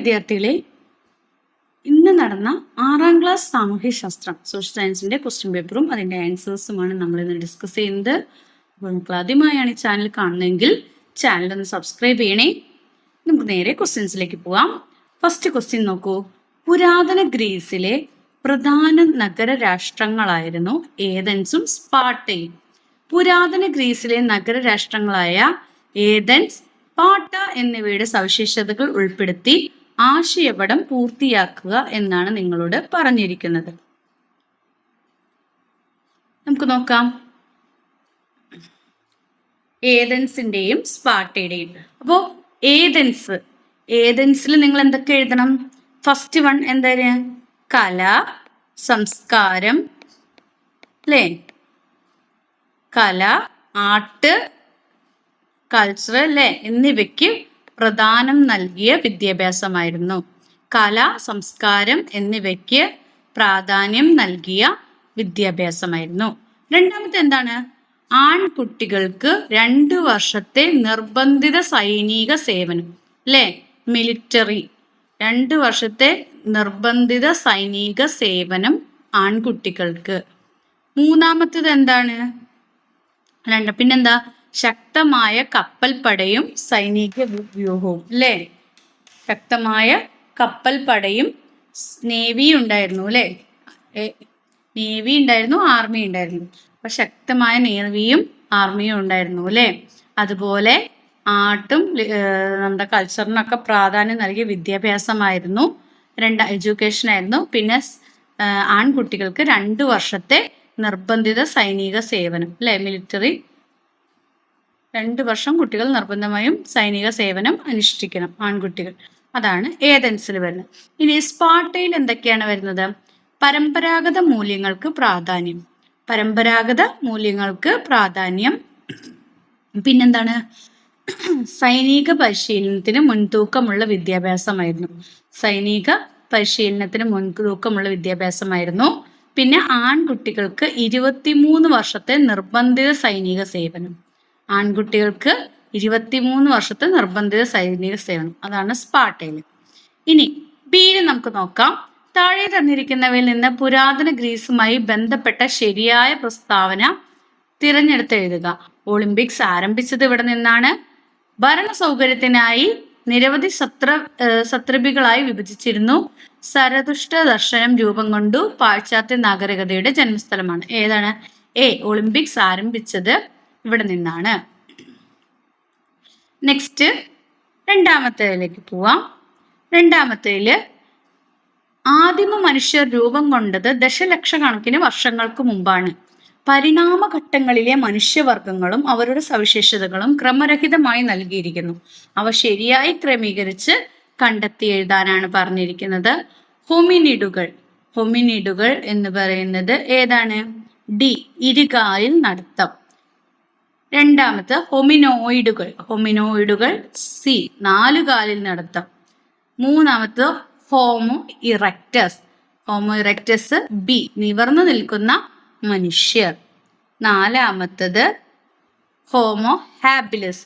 വിദ്യാർത്ഥികളെ, ഇന്ന് നടന്ന 6ാം ക്ലാസ് സാമൂഹ്യശാസ്ത്രം സോഷ്യൽ സയൻസിന്റെ ക്വസ്റ്റ്യൻ പേപ്പറും അതിന്റെ ആൻസേഴ്സുമാണ് നമ്മൾ ഇന്ന് ഡിസ്കസ് ചെയ്യുന്നത്. അപ്പോൾ നമുക്ക് ആദ്യമായാണ് ഈ ചാനൽ കാണുന്നതെങ്കിൽ ചാനൽ ഒന്ന് സബ്സ്ക്രൈബ് ചെയ്യണേ. നമുക്ക് നേരെ ക്വസ്റ്റ്യൻസിലേക്ക് പോവാം. ഫസ്റ്റ് ക്വസ്റ്റ്യൻ നോക്കൂ. പുരാതന ഗ്രീസിലെ പ്രധാന നഗര രാഷ്ട്രങ്ങളായിരുന്നു ഏതൻസും സ്പാർട്ടയും. പുരാതന ഗ്രീസിലെ നഗര രാഷ്ട്രങ്ങളായ ഏതൻസ്, സ്പാർട്ട എന്നിവയുടെ സവിശേഷതകൾ ഉൾപ്പെടുത്തി ആശയപടം പൂർത്തിയാക്കുക എന്നാണ് നിങ്ങളോട് പറഞ്ഞിരിക്കുന്നത്. നമുക്ക് നോക്കാം ഏതൻസിന്റെയും സ്പാർട്ടയുടെയും. അപ്പോ ഏതൻസിൽ നിങ്ങൾ എന്തൊക്കെ എഴുതണം? ഫസ്റ്റ് വൺ എന്താണ്? കല, സംസ്കാരം, അല്ലേ? കല, ആർട്ട്, കൾച്ചർ അല്ലേ, എന്നിവയ്ക്ക് പ്രധാനം നൽകിയ വിദ്യാഭ്യാസമായിരുന്നു. കല, സംസ്കാരം എന്നിവയ്ക്ക് പ്രാധാന്യം നൽകിയ വിദ്യാഭ്യാസമായിരുന്നു. രണ്ടാമത്തെ എന്താണ്? ആൺകുട്ടികൾക്ക് 2 വർഷത്തെ നിർബന്ധിത സൈനിക സേവനം, അല്ലേ? മിലിറ്ററി 2 വർഷത്തെ നിർബന്ധിത സൈനിക സേവനം ആൺകുട്ടികൾക്ക്. മൂന്നാമത്തേത് എന്താണ്? പിന്നെന്താ? ശക്തമായ കപ്പൽപ്പടയും സൈനിക വ്യൂഹവും, അല്ലേ? ശക്തമായ കപ്പൽപ്പടയും നേവി ഉണ്ടായിരുന്നു, അല്ലേ? നേവി ഉണ്ടായിരുന്നു, ആർമി ഉണ്ടായിരുന്നു. അപ്പൊ ശക്തമായ നേവിയും ആർമിയും ഉണ്ടായിരുന്നു, അല്ലേ? അതുപോലെ ആർട്ടും നമ്മുടെ കൾച്ചറിനൊക്കെ പ്രാധാന്യം നൽകിയ വിദ്യാഭ്യാസമായിരുന്നു, എഡ്യൂക്കേഷൻ ആയിരുന്നു. പിന്നെ ആൺകുട്ടികൾക്ക് 2 വർഷത്തെ നിർബന്ധിത സൈനിക സേവനം, അല്ലേ? മിലിറ്ററി 2 വർഷം കുട്ടികൾ നിർബന്ധമായും സൈനിക സേവനം അനുഷ്ഠിക്കണം, ആൺകുട്ടികൾ. അതാണ് ഏതൻസിൽ വരുന്നത്. ഇനി സ്പാർട്ടയിൽ എന്തൊക്കെയാണ് വരുന്നത്? പരമ്പരാഗത മൂല്യങ്ങൾക്ക് പ്രാധാന്യം. പിന്നെന്താണ്? സൈനിക പരിശീലനത്തിന് മുൻതൂക്കമുള്ള വിദ്യാഭ്യാസമായിരുന്നു. പിന്നെ ആൺകുട്ടികൾക്ക് 23 വർഷത്തെ നിർബന്ധിത സൈനിക സേവനം. അതാണ് സ്പാർട്ടയിൽ. ഇനി ബിയിൽ നമുക്ക് നോക്കാം. താഴെ തന്നിരിക്കുന്നവയിൽ നിന്ന് പുരാതന ഗ്രീസുമായി ബന്ധപ്പെട്ട ശരിയായ പ്രസ്താവന തിരഞ്ഞെടുത്തെഴുതുക. ഒളിമ്പിക്സ് ആരംഭിച്ചത് ഇവിടെ നിന്നാണ്. ഭരണ സൗകര്യത്തിനായി നിരവധി സത്രപികളായി വിഭജിച്ചിരുന്നു. സരതുഷ്ട ദർശനം രൂപം കൊണ്ടു. പാശ്ചാത്യ നാഗരികതയുടെ ജന്മസ്ഥലമാണ്. ഏതാണ്? എ. ഒളിമ്പിക്സ് ആരംഭിച്ചത് ഇവിടെ നിന്നാണ്. നെക്സ്റ്റ് രണ്ടാമത്തേതിലേക്ക് പോവാം. രണ്ടാമത്തേതില് ആദിമ മനുഷ്യർ രൂപം കൊണ്ടത് ദശലക്ഷക്കണക്കിന് വർഷങ്ങൾക്ക് മുമ്പാണ്. പരിണാമഘട്ടങ്ങളിലെ മനുഷ്യവർഗങ്ങളും അവരുടെ സവിശേഷതകളും ക്രമരഹിതമായി നൽകിയിരിക്കുന്നു. അവ ശരിയായി ക്രമീകരിച്ച് കണ്ടെത്തി എഴുതാനാണ് പറഞ്ഞിരിക്കുന്നത്. ഹൊമിനിഡുകൾ എന്ന് പറയുന്നത് ഏതാണ്? ഡി. ഇരുകാലിൽ നടത്തം. രണ്ടാമത്തെ ഹൊമിനോയിഡുകൾ സി. 4 കാലിൽ നടത്തം. മൂന്നാമത്തെ ഹോമോ ഇറക്റ്റസ് ബി. നിവർന്നു നിൽക്കുന്ന മനുഷ്യർ. നാലാമത്തത് ഹോമോ ഹാബിലസ്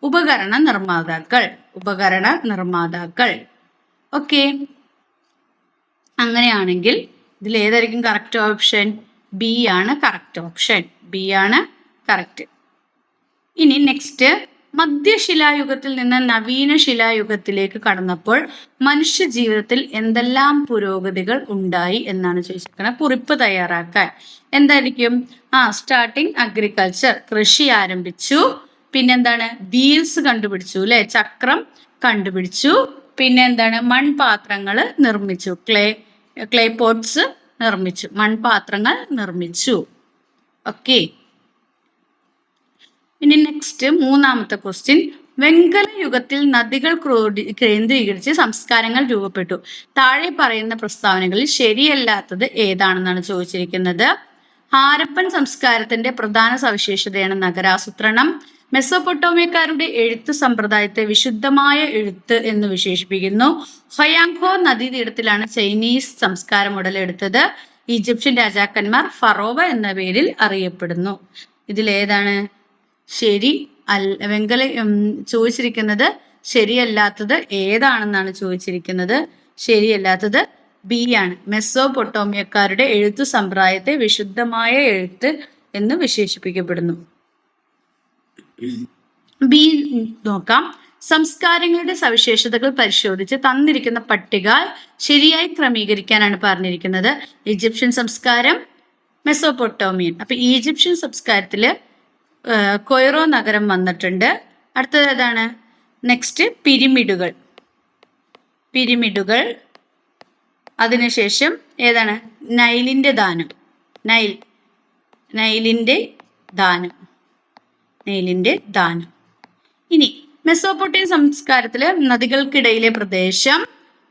ഉപകരണ നിർമ്മാതാക്കൾ. ഓക്കെ, അങ്ങനെയാണെങ്കിൽ ഇതിൽ ഏതായിരിക്കും കറക്റ്റ് ഓപ്ഷൻ? ബി ആണ് കറക്റ്റ് ഓപ്ഷൻ. ഇനി നെക്സ്റ്റ്, മധ്യശിലായുഗത്തിൽ നിന്ന് നവീന ശിലായുഗത്തിലേക്ക് കടന്നപ്പോൾ മനുഷ്യ ജീവിതത്തിൽ എന്തെല്ലാം പുരോഗതികൾ ഉണ്ടായി എന്നാണ് ചോദിച്ചിരിക്കുന്നത്. കുറിപ്പ് തയ്യാറാക്കാൻ എന്തായിരിക്കും? സ്റ്റാർട്ടിങ് അഗ്രികൾച്ചർ, കൃഷി ആരംഭിച്ചു. പിന്നെന്താണ്? വീൽസ് കണ്ടുപിടിച്ചു, അല്ലെ? ചക്രം കണ്ടുപിടിച്ചു. പിന്നെ എന്താണ്? മൺപാത്രങ്ങൾ നിർമ്മിച്ചു. ക്ലേ പോട്ട്സ് നിർമ്മിച്ചു, മൺപാത്രങ്ങൾ നിർമ്മിച്ചു. ഓക്കെ, ഇനി നെക്സ്റ്റ് മൂന്നാമത്തെ ക്വസ്റ്റ്യൻ. വെങ്കല യുഗത്തിൽ നദികൾ കേന്ദ്രീകരിച്ച് സംസ്കാരങ്ങൾ രൂപപ്പെട്ടു. താഴെ പറയുന്ന പ്രസ്താവനകളിൽ ശരിയല്ലാത്തത് ഏതാണെന്നാണ് ചോദിച്ചിരിക്കുന്നത്. ഹാരപ്പൻ സംസ്കാരത്തിന്റെ പ്രധാന സവിശേഷതയാണ് നഗരാസൂത്രണം. മെസോപ്പൊട്ടോമിയക്കാരുടെ എഴുത്ത് സമ്പ്രദായത്തെ വിശുദ്ധമായ എഴുത്ത് എന്ന് വിശേഷിപ്പിക്കുന്നു. ഹൊയാങ്ഹോ നദീതീരത്തിലാണ് ചൈനീസ് സംസ്കാരം ഉടലെടുത്തത്. ഈജിപ്ഷ്യൻ രാജാക്കന്മാർ ഫറോവ എന്ന പേരിൽ അറിയപ്പെടുന്നു. ഇതിലേതാണ് ശരി? ചോദിച്ചിരിക്കുന്നത് ശരിയല്ലാത്തത് ഏതാണെന്നാണ് ചോദിച്ചിരിക്കുന്നത്. ശരിയല്ലാത്തത് ബി ആണ്. മെസ്സോപൊട്ടോമിയക്കാരുടെ എഴുത്തു സമ്പ്രദായത്തെ വിശുദ്ധമായ എഴുത്ത് എന്ന് വിശേഷിപ്പിക്കപ്പെടുന്നു. ബി നോക്കാം. സംസ്കാരങ്ങളുടെ സവിശേഷതകൾ പരിശോധിച്ച് തന്നിരിക്കുന്ന പട്ടിക ശരിയായി ക്രമീകരിക്കാനാണ് പറഞ്ഞിരിക്കുന്നത്. ഈജിപ്ഷ്യൻ സംസ്കാരം, മെസ്സോപ്പൊട്ടോമിയൻ. അപ്പൊ ഈജിപ്ഷ്യൻ സംസ്കാരത്തില് കൊയ്റോ നഗരം വന്നിട്ടുണ്ട്. അടുത്തത് ഏതാണ്? നെക്സ്റ്റ് പിരമിഡുകൾ. അതിനുശേഷം ഏതാണ്? നൈലിന്റെ ദാനം. നൈലിന്റെ ദാനം. ഇനി മെസ്സോപ്പൊട്ടേമിയൻ സംസ്കാരത്തില് നദികൾക്കിടയിലെ പ്രദേശം.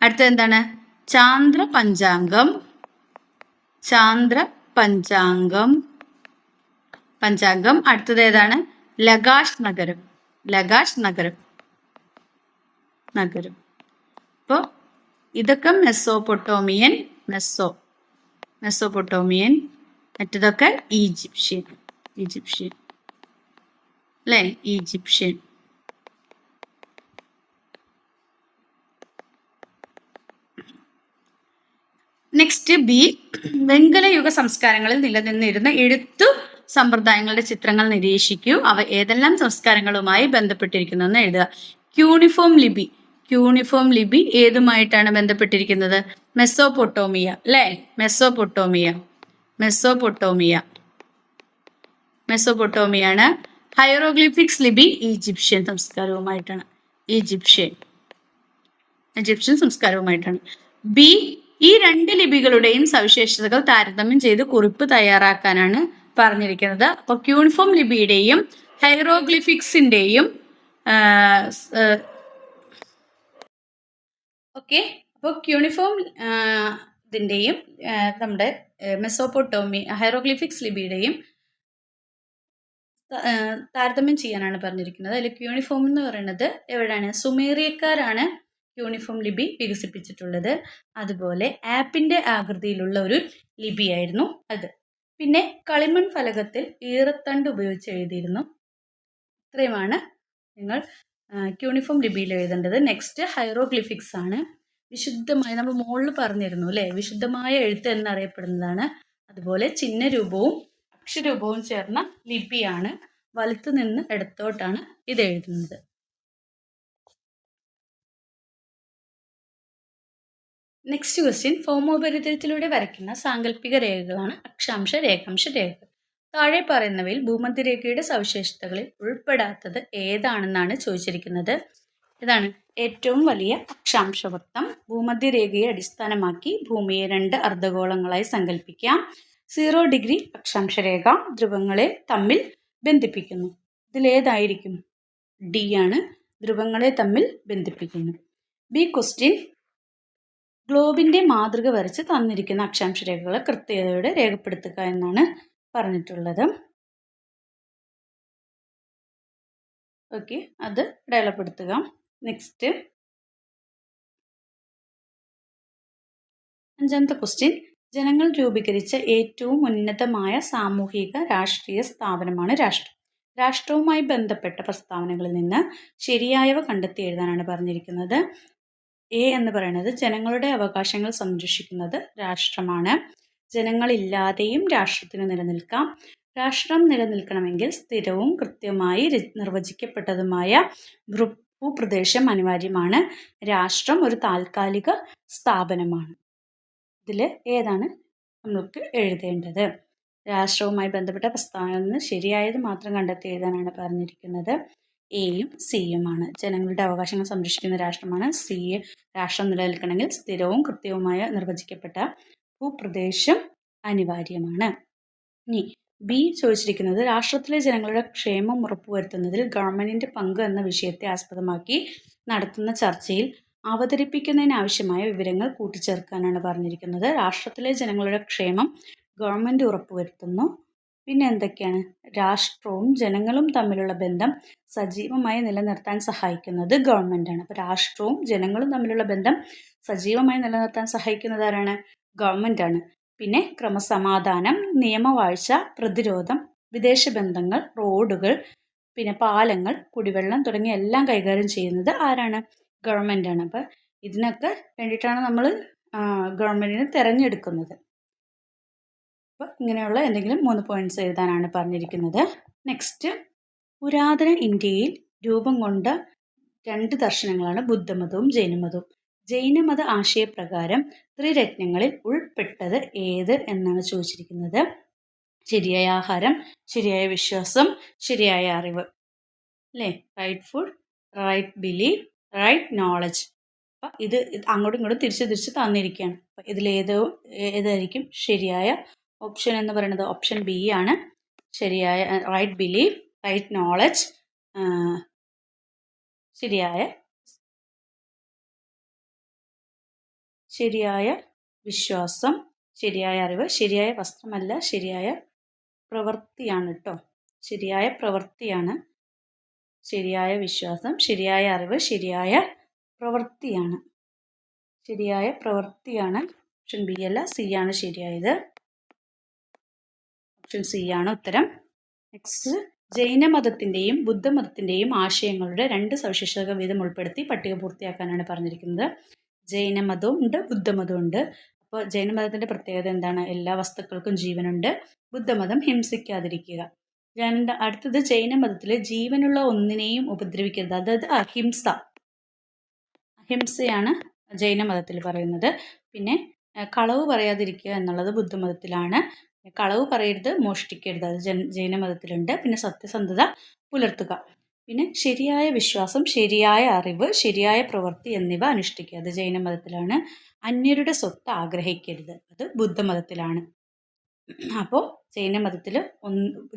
അടുത്തത് എന്താണ്? ചാന്ദ്ര പഞ്ചാംഗം. അടുത്തത് ഏതാണ്? ലഗാഷ് നഗരം. അപ്പോ ഇതൊക്കെ മെസ്സോപ്പൊട്ടോമിയൻ. മറ്റതൊക്കെ ഈജിപ്ഷ്യൻ അല്ലെ? ഈജിപ്ഷ്യൻ. Next B. വെങ്കലയുഗ സംസ്കാരങ്ങളിൽ നിലനിന്നിരുന്ന എഴുത്തു സമ്പ്രദായങ്ങളുടെ ചിത്രങ്ങൾ നിരീക്ഷിക്കൂ. അവ ഏതെല്ലാം സംസ്കാരങ്ങളുമായി ബന്ധപ്പെട്ടിരിക്കുന്നു എന്ന് എഴുതുക. ക്യൂണിഫോം ലിപി ഏതുമായിട്ടാണ് ബന്ധപ്പെട്ടിരിക്കുന്നത്? മെസ്സോപ്പൊട്ടോമിയ അല്ലെ? മെസ്സോപ്പൊട്ടോമിയാണ്. ഹൈറോഗ്ലിഫിക്സ് ലിപി ഈജിപ്ഷ്യൻ സംസ്കാരവുമായിട്ടാണ്. ഈജിപ്ഷ്യൻ സംസ്കാരവുമായിട്ടാണ്. ബി. ഈ രണ്ട് ലിപികളുടെയും സവിശേഷതകൾ താരതമ്യം ചെയ്ത് കുറിപ്പ് തയ്യാറാക്കാനാണ് പറഞ്ഞിരിക്കുന്നത്. അപ്പോൾ ക്യൂണിഫോം ലിപിയുടെയും ഹൈറോഗ്ലിഫിക്സിന്റെയും അപ്പോൾ ക്യൂണിഫോം ഇതിന്റെയും നമ്മുടെ ഹൈറോഗ്ലിഫിക്സ് ലിപിയുടെയും താരതമ്യം ചെയ്യാനാണ് പറഞ്ഞിരിക്കുന്നത്. അതിൽ ക്യൂണിഫോം എന്ന് പറയുന്നത് എവിടെയാണ്? സുമേറിയക്കാരാണ് യൂണിഫോം ലിപി വികസിപ്പിച്ചിട്ടുള്ളത്. അതുപോലെ ആപ്പിന്റെ ആകൃതിയിലുള്ള ഒരു ലിപിയായിരുന്നു അത്. പിന്നെ കളിമൺ ഫലകത്തിൽ ഈറത്തണ്ട് ഉപയോഗിച്ച് എഴുതിയിരുന്നു. ഇത്രയുമാണ് നിങ്ങൾ ക്യൂണിഫോം ലിപിയിൽ എഴുതേണ്ടത്. നെക്സ്റ്റ് ഹൈറോഗ്ലിഫിക്സ് ആണ്. വിശുദ്ധമായ, നമ്മൾ മുകളിൽ പറഞ്ഞിരുന്നു അല്ലെ, വിശുദ്ധമായ എഴുത്ത് എന്നറിയപ്പെടുന്നതാണ്. അതുപോലെ ചിഹ്നരൂപവും അക്ഷരൂപവും ചേർന്ന ലിപിയാണ്. വലത്തു നിന്ന് ഇടത്തോട്ടാണ് ഇത് എഴുതുന്നത്. Next question. ഭൗമോപരിതലത്തിലൂടെ വരയ്ക്കുന്ന സാങ്കല്പിക രേഖകളാണ് അക്ഷാംശ, രേഖാംശ രേഖകൾ. താഴെ പറയുന്നവയിൽ ഭൂമധ്യരേഖയുടെ സവിശേഷതകളിൽ ഉൾപ്പെടാത്തത് ഏതാണെന്നാണ് ചോദിച്ചിരിക്കുന്നത്. ഇതാണ് ഏറ്റവും വലിയ അക്ഷാംശവൃത്തം. ഭൂമധ്യരേഖയെ അടിസ്ഥാനമാക്കി ഭൂമിയെ 2 അർദ്ധഗോളങ്ങളായി സങ്കല്പിക്കാം. 0 ഡിഗ്രി അക്ഷാംശരേഖ ധ്രുവങ്ങളെ തമ്മിൽ ബന്ധിപ്പിക്കുന്നു. ഇതിലേതായിരിക്കും? ഡി ആണ്. ധ്രുവങ്ങളെ തമ്മിൽ ബന്ധിപ്പിക്കുന്നു. B question. ഗ്ലോബിന്റെ മാതൃക വരച്ച് തന്നിരിക്കുന്ന അക്ഷാംശരേഖകളെ കൃത്യതയോടെ രേഖപ്പെടുത്തുക എന്നാണ് പറഞ്ഞിട്ടുള്ളത്. ഓക്കെ, അത് അടയാളപ്പെടുത്തുക. നെക്സ്റ്റ് 5ാമത്തെ ക്വസ്റ്റ്യൻ. ജനങ്ങൾ രൂപീകരിച്ച ഏറ്റവും ഉന്നതമായ സാമൂഹിക രാഷ്ട്രീയ സ്ഥാപനമാണ് രാഷ്ട്രം. രാഷ്ട്രവുമായി ബന്ധപ്പെട്ട പ്രസ്താവനകളിൽ നിന്ന് ശരിയായവ കണ്ടെത്തി എഴുതാനാണ് പറഞ്ഞിരിക്കുന്നത്. എ എന്ന് പറയുന്നത് ജനങ്ങളുടെ അവകാശങ്ങൾ സംരക്ഷിക്കുന്നത് രാഷ്ട്രമാണ്. ജനങ്ങളില്ലാതെയും രാഷ്ട്രത്തിന് നിലനിൽക്കാം. രാഷ്ട്രം നിലനിൽക്കണമെങ്കിൽ സ്ഥിരവും കൃത്യമായി നിർവചിക്കപ്പെട്ടതുമായ ഭൂപ്രദേശം അനിവാര്യമാണ്. രാഷ്ട്രം ഒരു താൽക്കാലിക സ്ഥാപനമാണ്. ഇതിൽ ഏതാണ് നമുക്ക് എഴുതേണ്ടത്? രാഷ്ട്രവുമായി ബന്ധപ്പെട്ട പ്രസ്താവനയിൽ നിന്ന് ശരിയായത് മാത്രം കണ്ടെത്തി എഴുതാനാണ് പറഞ്ഞിരിക്കുന്നത്. എയും സിയുമാണ്. ജനങ്ങളുടെ അവകാശങ്ങൾ സംരക്ഷിക്കുന്ന രാഷ്ട്രമാണ്. രാഷ്ട്രം നിലനിൽക്കണമെങ്കിൽ സ്ഥിരവും കൃത്യവുമായ നിർവചിക്കപ്പെട്ട ഭൂപ്രദേശം അനിവാര്യമാണ്. ഇനി ബി ചോദിച്ചിരിക്കുന്നത് രാഷ്ട്രത്തിലെ ജനങ്ങളുടെ ക്ഷേമം ഉറപ്പുവരുത്തുന്നതിൽ ഗവൺമെന്റിന്റെ പങ്ക് എന്ന വിഷയത്തെ ആസ്പദമാക്കി നടത്തുന്ന ചർച്ചയിൽ അവതരിപ്പിക്കുന്നതിനാവശ്യമായ വിവരങ്ങൾ കൂട്ടിച്ചേർക്കാനാണ് പറഞ്ഞിരിക്കുന്നത്. രാഷ്ട്രത്തിലെ ജനങ്ങളുടെ ക്ഷേമം ഗവൺമെന്റ് ഉറപ്പുവരുത്തുന്നു. പിന്നെ എന്തൊക്കെയാണ്? രാഷ്ട്രവും ജനങ്ങളും തമ്മിലുള്ള ബന്ധം സജീവമായി നിലനിർത്താൻ സഹായിക്കുന്നത് ഗവൺമെന്റാണ്. അപ്പോൾ രാഷ്ട്രവും ജനങ്ങളും തമ്മിലുള്ള ബന്ധം സജീവമായി നിലനിർത്താൻ സഹായിക്കുന്നത് ആരാണ്? ഗവൺമെന്റാണ്. പിന്നെ ക്രമസമാധാനം, നിയമവാഴ്ച, പ്രതിരോധം, വിദേശ ബന്ധങ്ങൾ, റോഡുകൾ, പിന്നെ പാലങ്ങൾ, കുടിവെള്ളം തുടങ്ങിയ എല്ലാം കൈകാര്യം ചെയ്യുന്നത് ആരാണ്? ഗവൺമെൻറ്റാണ്. അപ്പോൾ ഇതിനൊക്കെ വേണ്ടിയിട്ടാണ് നമ്മൾ ഗവൺമെൻറ്റിനെ തിരഞ്ഞെടുക്കുന്നത്. അപ്പോൾ ഇങ്ങനെയുള്ള എന്തെങ്കിലും 3 പോയിന്റ്സ് എഴുതാനാണ് പറഞ്ഞിരിക്കുന്നത്. നെക്സ്റ്റ്, പുരാതന ഇന്ത്യയിൽ രൂപം കൊണ്ട 2 ദർശനങ്ങളാണ് ബുദ്ധമതവും ജൈനമതവും. ജൈനമത ആശയപ്രകാരം ത്രിരത്നങ്ങളിൽ ഉൾപ്പെട്ടത് ഏത് എന്നാണ് ചോദിച്ചിരിക്കുന്നത്. ശരിയായ ആഹാരം, ശരിയായ വിശ്വാസം, ശരിയായ അറിവ്, അല്ലേ? Right food, right belief, right knowledge. അപ്പം ഇത് അങ്ങോട്ടും ഇങ്ങോട്ടും തിരിച്ച് തന്നിരിക്കുകയാണ്. അപ്പം ഏതായിരിക്കും ശരിയായ ഓപ്ഷൻ എന്ന് പറയുന്നത്? ഓപ്ഷൻ ബി ആണ് ശരിയായ. റൈറ്റ് ബിലീഫ്, റൈറ്റ് നോളജ്, ശരിയായ വിശ്വാസം, ശരിയായ അറിവ്. ശരിയായ വസ്ത്രമല്ല, ശരിയായ പ്രവൃത്തിയാണ് കേട്ടോ. ശരിയായ പ്രവൃത്തിയാണ്. ശരിയായ വിശ്വാസം, ശരിയായ അറിവ്, ശരിയായ പ്രവൃത്തിയാണ്. ശരിയായ പ്രവൃത്തിയാണ്. ഓപ്ഷൻ ബി അല്ല, സി ആണ് ശരിയായത്. ഓപ്ഷൻ സി ആണ് ഉത്തരം. നെക്സ്റ്റ്, ജൈനമതത്തിൻ്റെയും ബുദ്ധമതത്തിൻ്റെയും ആശയങ്ങളുടെ 2 സവിശേഷതകൾ വീതം ഉൾപ്പെടുത്തി പട്ടിക പൂർത്തിയാക്കാനാണ് പറഞ്ഞിരിക്കുന്നത്. ജൈനമതവും ഉണ്ട്, ബുദ്ധമതവും ഉണ്ട്. അപ്പോൾ ജൈനമതത്തിൻ്റെ പ്രത്യേകത എന്താണ്? എല്ലാ വസ്തുക്കൾക്കും ജീവനുണ്ട്. ബുദ്ധമതം ഹിംസിക്കാതിരിക്കുക. അടുത്തത്, ജൈനമതത്തിൽ ജീവനുള്ള ഒന്നിനെയും ഉപദ്രവിക്കരുത്, അതായത് അഹിംസയാണ് ജൈനമതത്തിൽ പറയുന്നത്. പിന്നെ കളവ് പറയാതിരിക്കുക എന്നുള്ളത് ബുദ്ധമതത്തിലാണ്. കളവ് പറയരുത്, മോഷ്ടിക്കരുത്, അത് ജൈനമതത്തിലുണ്ട്. പിന്നെ സത്യസന്ധത പുലർത്തുക. പിന്നെ ശരിയായ വിശ്വാസം, ശരിയായ അറിവ്, ശരിയായ പ്രവൃത്തി എന്നിവ അനുഷ്ഠിക്കുക, അത് ജൈനമതത്തിലാണ്. അന്യരുടെ സ്വത്ത് ആഗ്രഹിക്കരുത്, അത് ബുദ്ധമതത്തിലാണ്. അപ്പോൾ ജൈനമതത്തിൽ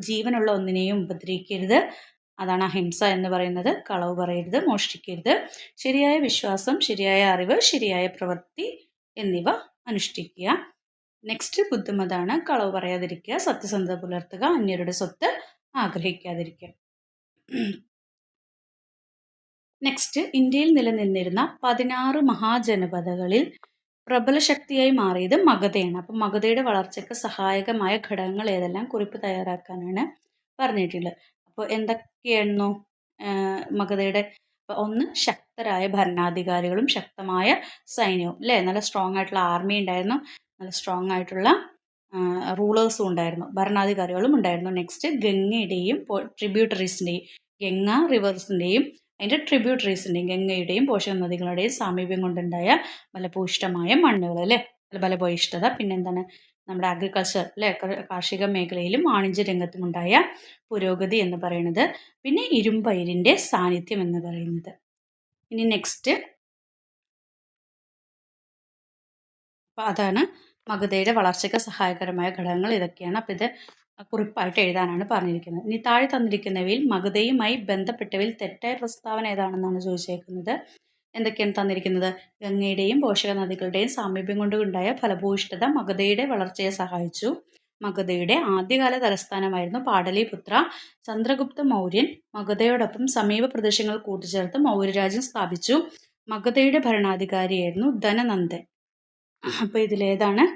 ജീവനുള്ള ഒന്നിനെയും ഉപദ്രവിക്കരുത്, അതാണ് അഹിംസ എന്ന് പറയുന്നത്. കളവ് പറയരുത്, മോഷ്ടിക്കരുത്. ശരിയായ വിശ്വാസം, ശരിയായ അറിവ്, ശരിയായ പ്രവൃത്തി എന്നിവ അനുഷ്ഠിക്കുക. നെക്സ്റ്റ് ബുദ്ധമതമാണ്. കളവ് പറയാതിരിക്കുക, സത്യസന്ധത പുലർത്തുക, അന്യരുടെ സ്വത്ത് ആഗ്രഹിക്കാതിരിക്കുക. നെക്സ്റ്റ്, ഇന്ത്യയിൽ നിലനിന്നിരുന്ന 16 മഹാജനപദങ്ങളിൽ പ്രബല ശക്തിയായി മാറിയത് മഗധയാണ്. അപ്പം മഗധയുടെ വളർച്ചയ്ക്ക് സഹായകമായ ഘടകങ്ങൾ ഏതെല്ലാം? കുറിപ്പ് തയ്യാറാക്കാനാണ് പറഞ്ഞിട്ടുള്ളത്. അപ്പോൾ എന്തൊക്കെയായിരുന്നു മഗധയുടെ? ഒന്ന്, ശക്തരായ ഭരണാധികാരികളും ശക്തമായ സൈന്യവും, അല്ലേ? നല്ല സ്ട്രോങ് ആയിട്ടുള്ള ആർമി ഉണ്ടായിരുന്നു, നല്ല സ്ട്രോങ് ആയിട്ടുള്ള റൂളേഴ്സും ഉണ്ടായിരുന്നു, ഭരണാധികാരികളും ഉണ്ടായിരുന്നു. നെക്സ്റ്റ്, ഗംഗയുടെയും ട്രിബ്യൂട്ടറീസിൻ്റെയും, ഗംഗ റിവേഴ്സിൻ്റെയും അതിൻ്റെ ട്രിബ്യൂട്ടറീസിൻ്റെയും, ഗംഗയുടെയും പോഷക നദികളുടെയും സാമീപ്യം കൊണ്ടുണ്ടായ ഫലഭൂയിഷ്ഠമായ മണ്ണുകൾ, അല്ലേ? ഫലഭൂയിഷ്ഠത. പിന്നെന്താണ്? നമ്മുടെ അഗ്രികൾച്ചർ, അല്ലേ? കാർഷിക മേഖലയിലും വാണിജ്യ രംഗത്തും ഉണ്ടായ പുരോഗതി എന്ന് പറയുന്നത്. പിന്നെ ഇരുമ്പയിരിൻ്റെ സാന്നിധ്യം എന്ന് പറയുന്നത്. ഇനി നെക്സ്റ്റ്, അപ്പോൾ അതാണ് മഗധയുടെ വളർച്ചയ്ക്ക് സഹായകരമായ ഘടകങ്ങൾ ഇതൊക്കെയാണ്. അപ്പോൾ ഇത് കുറിപ്പായിട്ട് എഴുതാനാണ് പറഞ്ഞിരിക്കുന്നത്. ഇനി താഴെ തന്നിരിക്കുന്നവയിൽ മഗധയുമായി ബന്ധപ്പെട്ടവയിൽ തെറ്റായ പ്രസ്താവന ഏതാണെന്നാണ് ചോദിച്ചേക്കുന്നത്. എന്തൊക്കെയാണ് തന്നിരിക്കുന്നത്? ഗംഗയുടെയും പോഷക നദികളുടെയും സാമീപ്യം കൊണ്ടുണ്ടായ ഫലഭൂയിഷ്ഠത മഗധയുടെ വളർച്ചയെ സഹായിച്ചു. മഗധയുടെ ആദ്യകാല തലസ്ഥാനമായിരുന്നു പാടലിപുത്ര. ചന്ദ്രഗുപ്ത മൗര്യൻ മഗധയോടൊപ്പം സമീപ പ്രദേശങ്ങൾ കൂട്ടിച്ചേർത്ത് മൗര്യരാജ്യം സ്ഥാപിച്ചു. മഗധയുടെ ഭരണാധികാരിയായിരുന്നു ധനനന്ദൻ. അപ്പോൾ ഇതിലേതാണ്?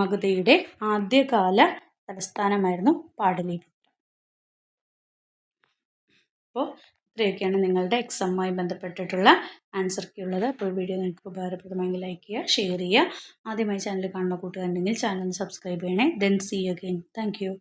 മഗധയുടെ ആദ്യകാല തലസ്ഥാനമായിരുന്നു പാടലിപുത്ര. അപ്പോൾ ഇത്രയൊക്കെയാണ് നിങ്ങളുടെ എക്സാമുമായി ബന്ധപ്പെട്ടിട്ടുള്ള ആൻസർ കീ ഉള്ളത്. അപ്പോൾ വീഡിയോ നിങ്ങൾക്ക് ഉപകാരപ്രദമെങ്കിൽ ലൈക്ക് ചെയ്യുക, ഷെയർ ചെയ്യുക. ആദ്യമായി ചാനൽ കാണുന്ന കൂട്ടുകാരുണ്ടെങ്കിൽ ചാനൽ സബ്സ്ക്രൈബ് ചെയ്യണേ. Then see you again. Thank U.